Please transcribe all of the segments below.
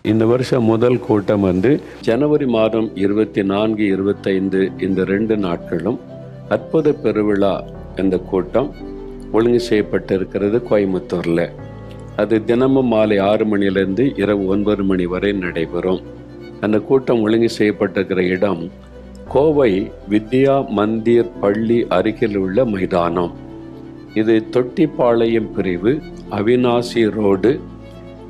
இந்த வருஷம் முதல் கூட்டம் ஜனவரி மாதம் 24, 25 இந்த 2 நாட்களும் அற்புத பெருவிழா என்ற கூட்டம் ஒழுங்கு செய்யப்பட்டிருக்கிறது கோயம்புத்தூரில். அது தினமும் மாலை 6 மணிலிருந்து இரவு 9 மணி வரை நடைபெறும். அந்த கூட்டம் ஒழுங்கு செய்யப்பட்டிருக்கிற இடம் கோவை வித்யா மந்திர் பள்ளி அருகில் உள்ள மைதானம். இது தொட்டிப்பாளையம் பிரிவு, அவினாசி ரோடு,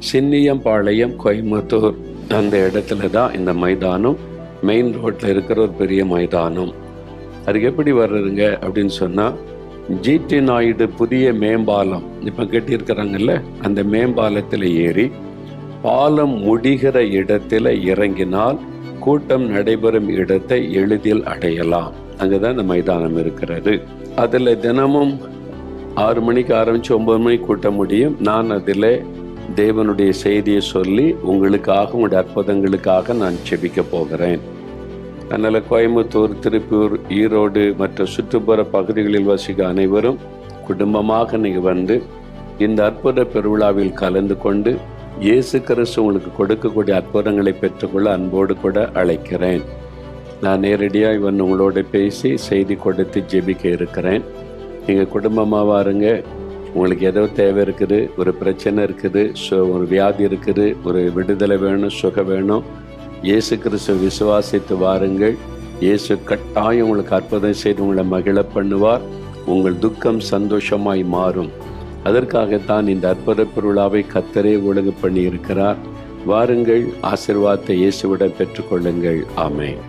சின்னியம்பாளையம், கோயம்புத்தூர். அந்த இடத்துல தான் இந்த மைதானம். மெயின் ரோட்டில் இருக்கிற ஒரு பெரிய மைதானம். அதுக்கு எப்படி வர்றதுங்க அப்படின்னு சொன்னால், ஜிடி நாயுடு புதிய மேம்பாலம் இப்போ கட்டியிருக்கிறாங்கல்ல, அந்த மேம்பாலத்தில் ஏறி பாலம் முடிகிற இடத்துல இறங்கினால் கூட்டம் நடைபெறும் இடத்தை எளிதில் அடையலாம். அங்கே தான் இந்த மைதானம் இருக்கிறது. அதில் தினமும் 6 மணிக்கு ஆரம்பித்து 9 மணிக்கு கூட்ட முடியும். நான் அதில் தேவனுடைய செய்தியை சொல்லி உங்களுக்காக, உங்களுடைய அற்புதங்களுக்காக நான் ஜெபிக்க போகிறேன். அதனால் கோயம்புத்தூர், திருப்பூர், ஈரோடு மற்ற சுற்றுப்புற பகுதிகளில் வசிக்க அனைவரும் குடும்பமாக நீங்கள் வந்து இந்த அற்புத பெருவிழாவில் கலந்து கொண்டு இயேசு கிறிஸ்து உங்களுக்கு கொடுக்கக்கூடிய அற்புதங்களை பெற்றுக்கொள்ள அன்போடு கூட அழைக்கிறேன். நான் நேரடியாக உங்களோட பேசி செய்தி கொடுத்து ஜெபிக்க இருக்கிறேன். நீங்கள் குடும்பமாக வாருங்க. உங்களுக்கு ஏதோ தேவை இருக்குது, ஒரு பிரச்சனை இருக்குது, ஒரு வியாதி இருக்குது, ஒரு விடுதலை வேணும், சுகம் வேணும், இயேசு கிறிஸ்துவ விசுவாசித்து வாருங்கள். இயேசு கட்டாயம் உங்களுக்கு அற்புதம் செய்து உங்களை மகிழ பண்ணுவார். உங்கள் துக்கம் சந்தோஷமாய் மாறும். அதற்காகத்தான் இந்த அற்புத பெருவிழாவை கர்த்தரே ஒழுங்கு பண்ணி இருக்கிறார். வாருங்கள், ஆசீர்வாதத்தை இயேசுவிடம் பெற்றுக்கொள்ளுங்கள். ஆமென்.